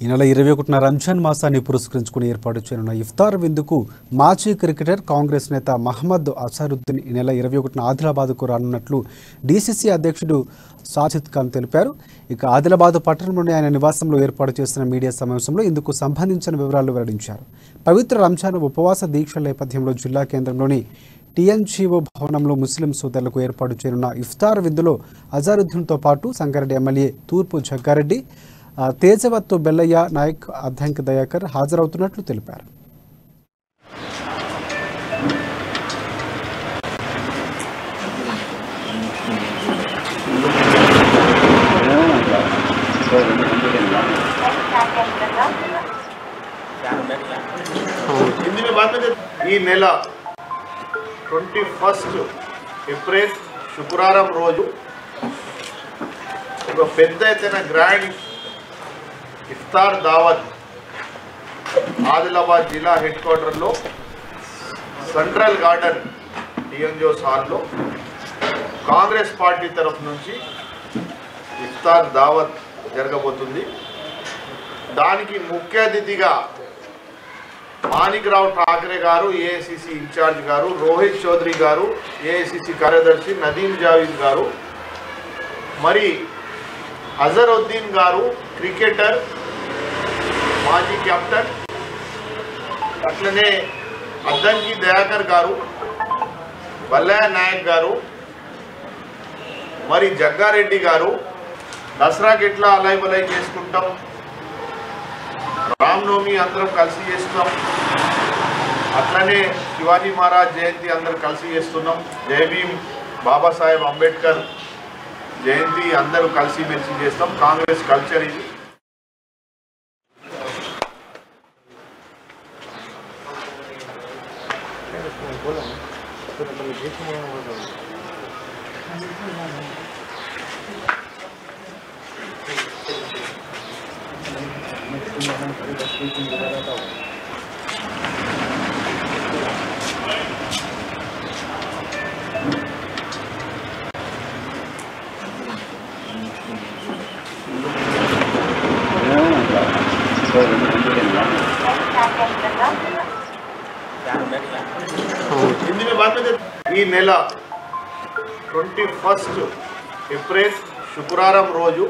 ఈ నెల 21న రంజాన్ మాసాన్ని పురస్కరించుకుని ఏర్పాటు చేయనున్న ఇఫ్తార్ విందుకు మాజీ క్రికెటర్ కాంగ్రెస్ నేత మహమ్మద్ అజరుద్దీన్ ఈ నెల 21న ఆదిలాబాద్కు రానున్నట్లు డీసీసీ అధ్యక్షుడు సాజిద్ ఖాన్ తెలిపారు. ఇక ఆదిలాబాద్ పట్టణంలోని ఆయన నివాసంలో ఏర్పాటు చేసిన మీడియా సమావేశంలో ఇందుకు సంబంధించిన వివరాలు వెల్లడించారు. పవిత్ర రంజాన్ ఉపవాస దీక్షల నేపథ్యంలో జిల్లా కేంద్రంలోని టీఎన్జీఓ భవనంలో ముస్లిం సోదరులకు ఏర్పాటు చేయనున్న ఇఫ్తార్ విందులో అజరుద్దీన్తో పాటు సంగారెడ్డి ఎమ్మెల్యే తూర్పు జగ్గారెడ్డి, తేజవత్తు బెల్లయ్య నాయక్, అద్దంకి దయాకర్ హాజరవుతున్నట్లు తెలిపారు. ఈ నెల 21 ఏప్రిల్ శుక్రవారం రోజు ఒక పెద్ద ఎత్తున గ్రాండ్ ఇఫ్తార్ దావత్ ఆదిలాబాద్ జిల్లా హెడ్ క్వార్టర్లో సెంట్రల్ గార్డెన్ టీఎన్జీఓ హాల్లో కాంగ్రెస్ పార్టీ తరఫు నుంచి ఇఫ్తార్ దావత్ జరగబోతుంది. దానికి ముఖ్య అతిథిగా మాణిక్రావు ఠాకరే గారు, ఏఐసిసి ఇన్ఛార్జ్ గారు, రోహిత్ చౌదరి గారు, ఏఐసిసి కార్యదర్శి నదీం జావీద్ గారు, మరి అజరుద్దీన్ గారు క్రికెటర్, మాజీ కెప్టెన్, అట్లనే అద్దంకి దయాకర్ గారు, బల్లయ్య నాయక్ గారు, మరి జగ్గారెడ్డి గారు, దసరాకి ఎట్లా అలై చేసుకుంటాం, రామనవమి అందరం కలిసి చేస్తున్నాం, అట్లనే శివాజీ మహారాజ్ జయంతి అందరం కలిసి చేస్తున్నాం, జై భీమ్ బాబాసాహెబ్ అంబేద్కర్ జయంతి అందరూ కలిసి మెలిసి చేస్తాం. కాంగ్రెస్ కల్చర్ ఇది. ఈ నెల 21 ఏప్రిల్ శుక్రవారం రోజు